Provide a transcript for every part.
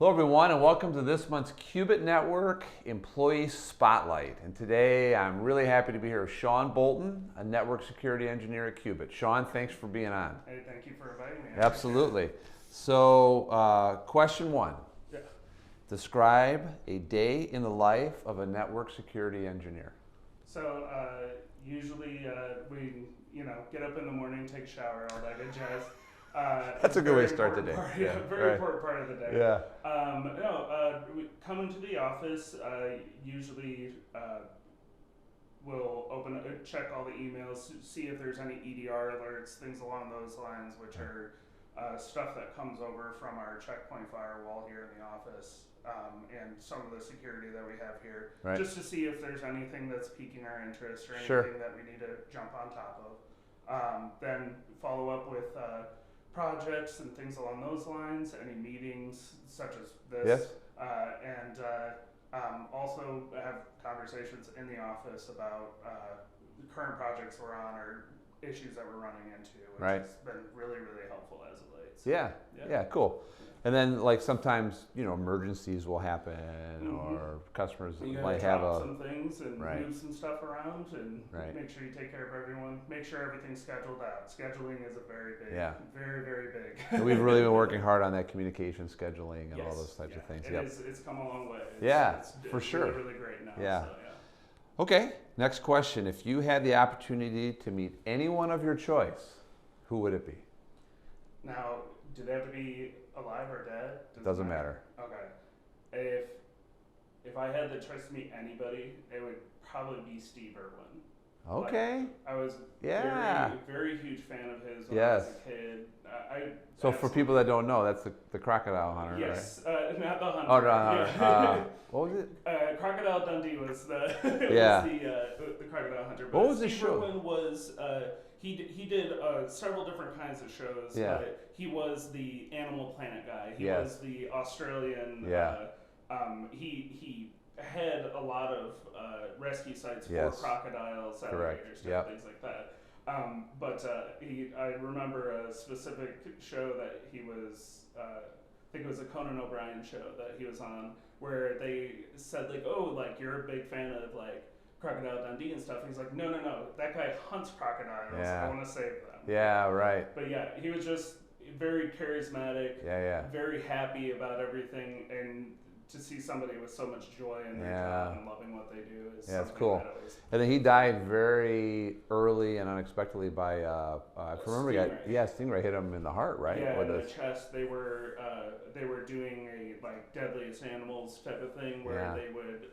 Hello everyone and welcome to this month's Qubit Network Employee Spotlight. And today I'm really happy to be here with Sean Bolton, a network security engineer at Qubit. Sean, thanks for being on. Hey, thank you for inviting me. Absolutely. So question one. Yeah. Describe a day in the life of a network security engineer. So usually we get up in the morning, take a shower, all that good jazz. That's a good way to start the day. Very important part of the day. Yeah. We come into the office. Usually, we'll check all the emails, see if there's any EDR alerts, things along those lines, which are stuff that comes over from our checkpoint firewall here in the office, and some of the security that we have here, just to see if there's anything that's piquing our interest or anything that we need to jump on top of. Then follow up with projects and things along those lines, any meetings such as this, and also have conversations in the office about the current projects we're on or issues that we're running into, which has been really, really helpful as of late. So, yeah, cool. And then, like, sometimes emergencies will happen, or customers might have some things and move some stuff around, and make sure you take care of everyone. Make sure everything's scheduled out. Scheduling is a very big, very, very big. And we've really been working hard on that communication scheduling and all those types of things. It's come a long way. It's for sure. Really, really great now. Yeah. So, Okay. Next question: if you had the opportunity to meet anyone of your choice, who would it be? Now, do they have to be alive or dead? Doesn't matter. Okay. If I had the choice to meet anybody, it would probably be Seaburg. Okay. Like, I was very huge fan of his when I was a kid. So for people that don't know, that's the crocodile hunter, right? Yes, not the hunter. Oh, not the hunter. What was it? Crocodile Dundee was the the crocodile hunter. But what was the show? Was he did several different kinds of shows. But he was the Animal Planet guy. He was the Australian. He had a lot of rescue sites for crocodiles, alligators, things like that. I remember a specific show that he was, I think it was a Conan O'Brien show that he was on, where they said you're a big fan of Crocodile Dundee and stuff. And he's like, no, that guy hunts crocodiles. I want to save them. Yeah, right. But he was just very charismatic. Very happy about everything, and to see somebody with so much joy in their job and loving what they do is it's cool. And then he died very early and unexpectedly by I remember stingray hit him in the heart, right? Yeah, in the chest. They were doing a deadliest animals type of thing where they would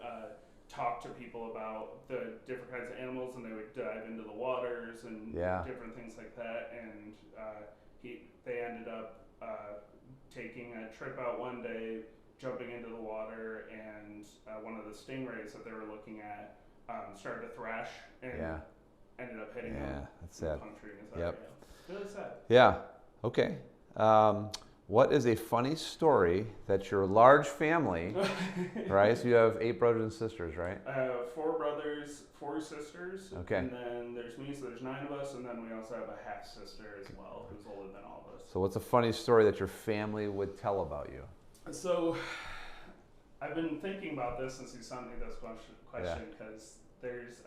talk to people about the different kinds of animals, and they would dive into the waters and different things like that. And they ended up taking a trip out one day, jumping into the water, and one of the stingrays that they were looking at started to thrash and ended up hitting him. That's sad. Puncturing his arm. Really sad. Yeah. Okay. What is a funny story that your large family, right? So you have 8 brothers and sisters, right? 4 brothers, 4 sisters. Okay. And then there's me, so there's 9 of us, and then we also have a half sister as well, who's older than all of us. So what's a funny story that your family would tell about you? So I've been thinking about this since you sent me this question, because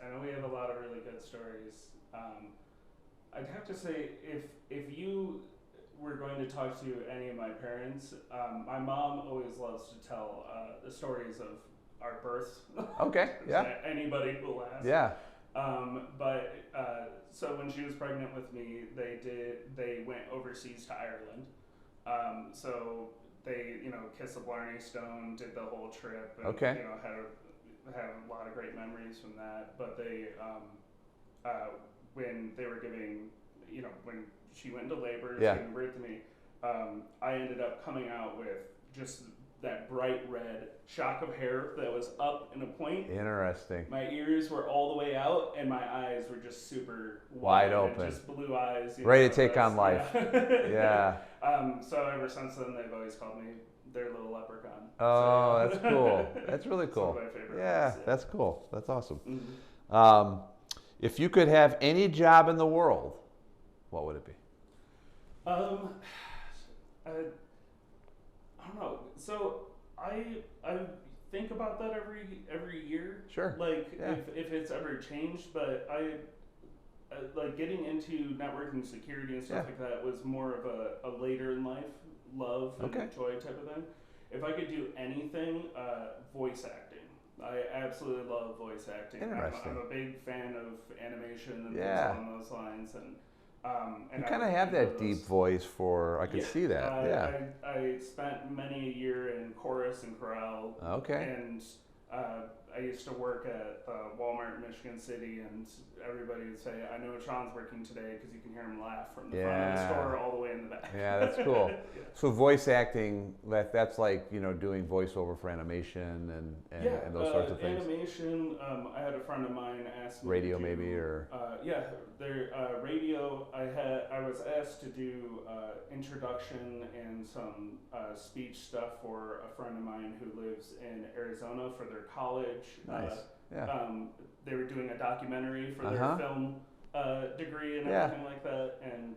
I know we have a lot of really good stories. I'd have to say, if you were going to talk to any of my parents, my mom always loves to tell the stories of our births. Okay, Anybody will ask. Yeah. So when she was pregnant with me, they went overseas to Ireland. So they, kissed the Blarney Stone, did the whole trip, and had a lot of great memories from that. But they, when they were giving, when she went into labor, giving birth to me, I ended up coming out with just that bright red shock of hair that was up in a point. Interesting. My ears were all the way out, and my eyes were just super wide open, just blue eyes, ready to take on life. So ever since then, they've always called me their little leprechaun. Oh, that's cool. That's really cool. Some of my favorite ones, that's cool. That's awesome. Mm-hmm. If you could have any job in the world, what would it be? I don't know. So I think about that every year. Sure. Like Yeah. if it's ever changed, but I like getting into networking security and stuff like that was more of a later in life love and joy type of thing. If I could do anything, voice acting. I absolutely love voice acting. Interesting. I'm a big fan of animation and things along those lines, and you kind of have that deep voice for. I could see that. I spent many a year in chorus and chorale. Okay. And I used to work at Walmart in Michigan City, and everybody would say, "I know Sean's working today," because you can hear him laugh from the front of the store all the way in the back. Yeah, that's cool. So voice acting, that's like doing voiceover for animation and those sorts of things. Animation. I had a friend of mine ask me radio to do, maybe or radio. I was asked to do introduction and some speech stuff for a friend of mine who lives in Arizona for their college. Nice. They were doing a documentary for their film degree and everything like that, and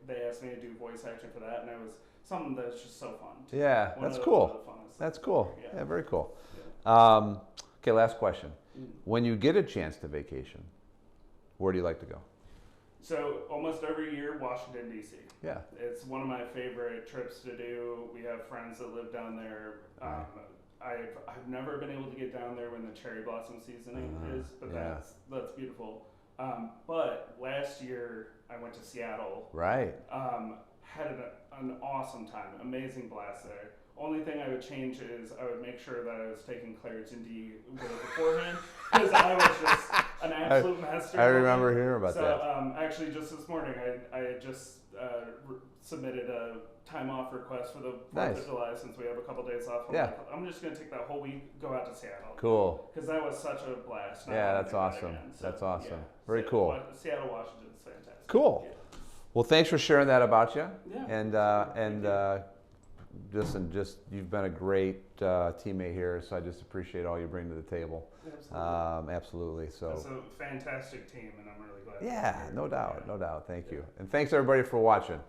they asked me to do voice acting for that, and it was something that's just so fun. Yeah, that's cool. That's cool. Yeah, very cool. Okay, last question. When you get a chance to vacation, where do you like to go? So almost every year, Washington, D.C. Yeah. It's one of my favorite trips to do. We have friends that live down there. I've never been able to get down there when the cherry blossom season is, but that's beautiful. But last year, I went to Seattle. Right. Had an awesome time, amazing blast there. Only thing I would change is I would make sure that I was taking Claritin D beforehand, because I was just an absolute master. I remember hearing about that. So actually, just this morning, I had just submitted a time off request for the 4th of July, since we have a couple days off. I'm just going to take that whole week, go out to Seattle. Cool. Because that was such a blast. Yeah, that's awesome. That's awesome. Very cool. Seattle, Washington is fantastic. Cool. Yeah. Well, thanks for sharing that about you. Yeah. And just you've been a great teammate here, so I just appreciate all you bring to the table. Absolutely. Absolutely. So it's a fantastic team, and I'm really glad. Yeah, no doubt. Thank you. And thanks everybody for watching.